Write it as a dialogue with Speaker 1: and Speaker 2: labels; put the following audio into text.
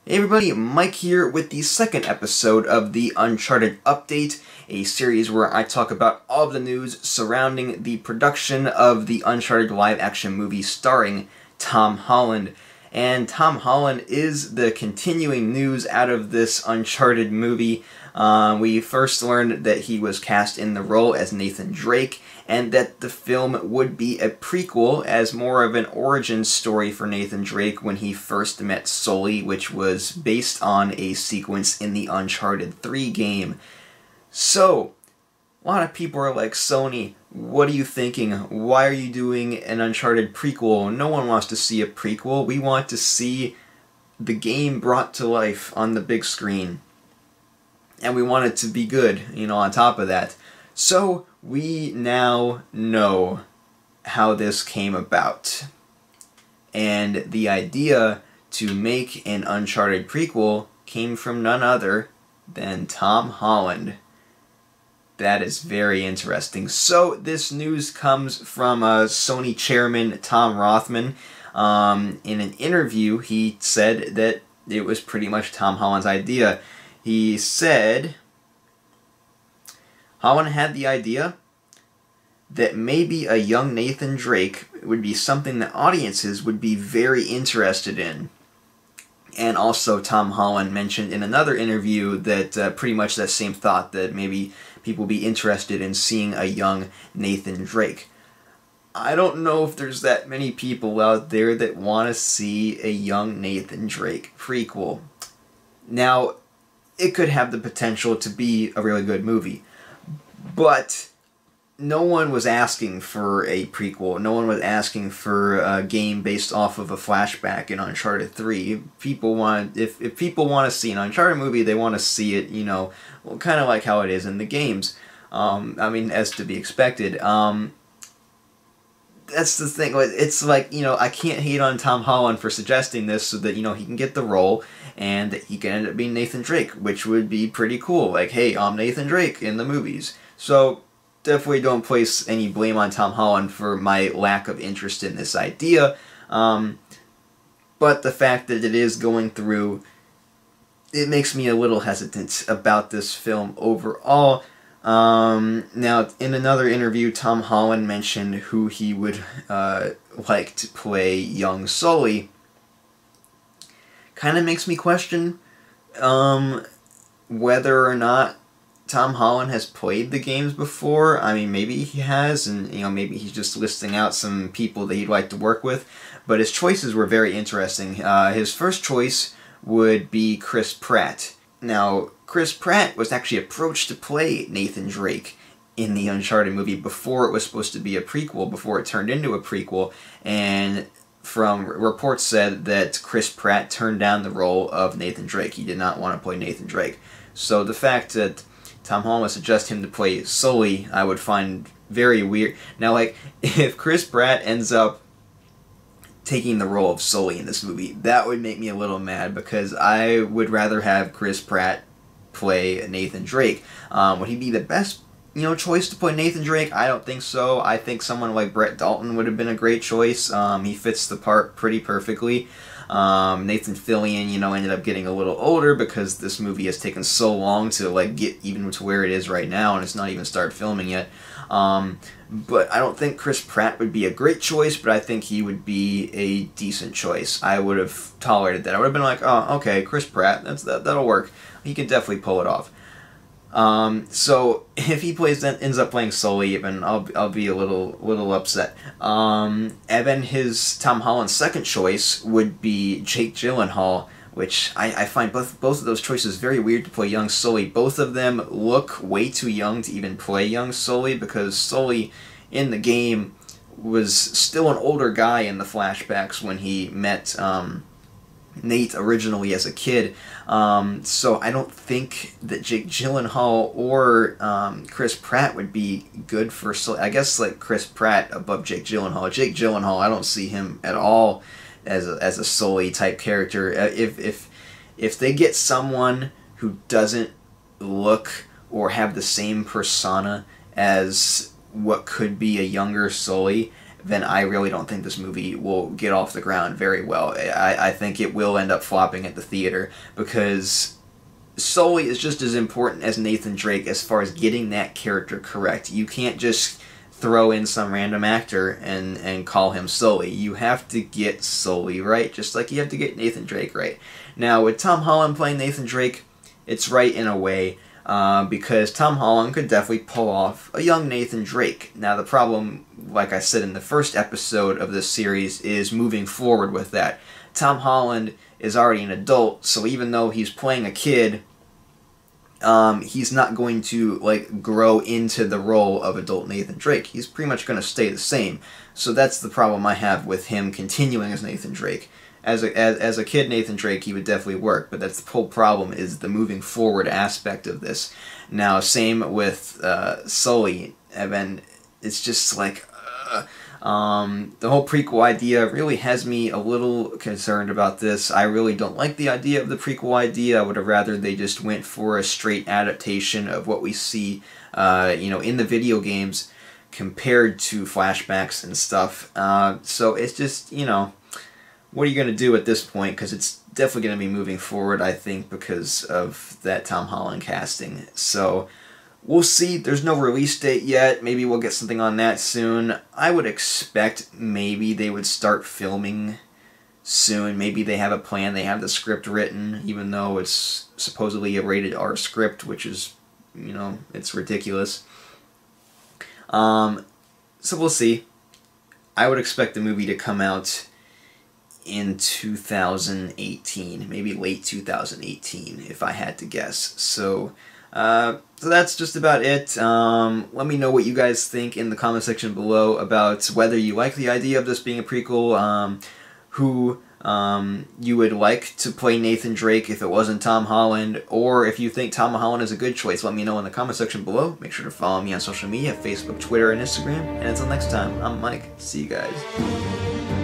Speaker 1: Hey everybody, Mike here with the second episode of the Uncharted Update, a series where I talk about all of the news surrounding the production of the Uncharted live-action movie starring Tom Holland. And Tom Holland is the continuing news out of this Uncharted movie. We first learned that he was cast in the role as Nathan Drake, and that the film would be a prequel as more of an origin story for Nathan Drake when he first met Sully, which was based on a sequence in the Uncharted 3 game. So, a lot of people are like, Sony, what are you thinking? Why are you doing an Uncharted prequel? No one wants to see a prequel. We want to see the game brought to life on the big screen. And we want it to be good, on top of that. So, we now know how this came about. And the idea to make an Uncharted prequel came from none other than Tom Holland. That is very interesting. So, this news comes from Sony chairman Tom Rothman. In an interview, he said that it was pretty much Tom Holland's idea. He said Holland had the idea that maybe a young Nathan Drake would be something that audiences would be very interested in. And also Tom Holland mentioned in another interview that pretty much that same thought, that maybe people would be interested in seeing a young Nathan Drake. I don't know if there's that many people out there that want to see a young Nathan Drake prequel. Now, it could have the potential to be a really good movie, but no one was asking for a prequel. No one was asking for a game based off of a flashback in Uncharted 3. People want, if people want to see an Uncharted movie, they want to see it, kind of like how it is in the games. I mean, as to be expected. That's the thing. It's like, I can't hate on Tom Holland for suggesting this so that, he can get the role and that he can end up being Nathan Drake, which would be pretty cool. Like, hey, I'm Nathan Drake in the movies. So, definitely don't place any blame on Tom Holland for my lack of interest in this idea. But the fact that it is going through, it makes me a little hesitant about this film overall. Now, in another interview, Tom Holland mentioned who he would like to play young Sully. Kind of makes me question whether or not Tom Holland has played the games before. I mean, maybe he has, and maybe he's just listing out some people that he'd like to work with. But his choices were very interesting. His first choice would be Chris Pratt. Now, Chris Pratt was actually approached to play Nathan Drake in the Uncharted movie before it was supposed to be a prequel, before it turned into a prequel, and from reports said that Chris Pratt turned down the role of Nathan Drake. He did not want to play Nathan Drake. So the fact that Tom Holland would suggest him to play Sully, I would find very weird. Now, if Chris Pratt ends up taking the role of Sully in this movie, that would make me a little mad, because I would rather have Chris Pratt play Nathan Drake. Would he be the best, choice to play Nathan Drake? I don't think so. I think someone like Brett Dalton would have been a great choice. He fits the part pretty perfectly. Nathan Fillion, ended up getting a little older because this movie has taken so long to, get even to where it is right now, and it's not even started filming yet. But I don't think Chris Pratt would be a great choice, but I think he would be a decent choice. I would have tolerated that. I would have been like, oh, okay, Chris Pratt, that'll work. He can definitely pull it off. So if he ends up playing Sully, even I'll be a little upset. And then Tom Holland's second choice would be Jake Gyllenhaal, which I find both of those choices very weird to play young Sully. Both of them look way too young to even play young Sully, because Sully in the game was still an older guy in the flashbacks when he met Nate originally as a kid. So I don't think that Jake Gyllenhaal or Chris Pratt would be good for Sully. I guess Chris Pratt above Jake Gyllenhaal. Jake Gyllenhaal, I don't see him at all as a Sully type character. If they get someone who doesn't look or have the same persona as what could be a younger Sully, then I really don't think this movie will get off the ground very well. I think it will end up flopping at the theater, because Sully is just as important as Nathan Drake as far as getting that character correct. You can't just throw in some random actor and call him Sully. You have to get Sully right, just like you have to get Nathan Drake right. Now, with Tom Holland playing Nathan Drake, it's right in a way, because Tom Holland could definitely pull off a young Nathan Drake. Now, the problem, like I said in the first episode of this series, is moving forward with that. Tom Holland is already an adult, so even though he's playing a kid, he's not going to like grow into the role of adult Nathan Drake. He's pretty much going to stay the same. So that's the problem I have with him continuing as Nathan Drake. As a kid Nathan Drake, he would definitely work, but that's the whole problem, is the moving forward aspect of this. Now, same with Sully. Evan, it's just like the whole prequel idea really has me a little concerned about this. I really don't like the idea of the prequel idea. I would have rather they just went for a straight adaptation of what we see, in the video games, compared to flashbacks and stuff. So it's just, what are you going to do at this point? Because it's definitely going to be moving forward, I think, because of that Tom Holland casting. So we'll see. There's no release date yet. Maybe we'll get something on that soon. I would expect maybe they would start filming soon. Maybe they have a plan. They have the script written, even though it's supposedly a rated R script, which is, it's ridiculous. So we'll see. I would expect the movie to come out in 2018, maybe late 2018, if I had to guess. So that's just about it. Let me know what you guys think in the comment section below about whether you like the idea of this being a prequel, who you would like to play Nathan Drake if it wasn't Tom Holland, or if you think Tom Holland is a good choice. Let me know in the comment section below. Make sure to follow me on social media, Facebook, Twitter, and Instagram. And until next time, I'm Mike. See you guys.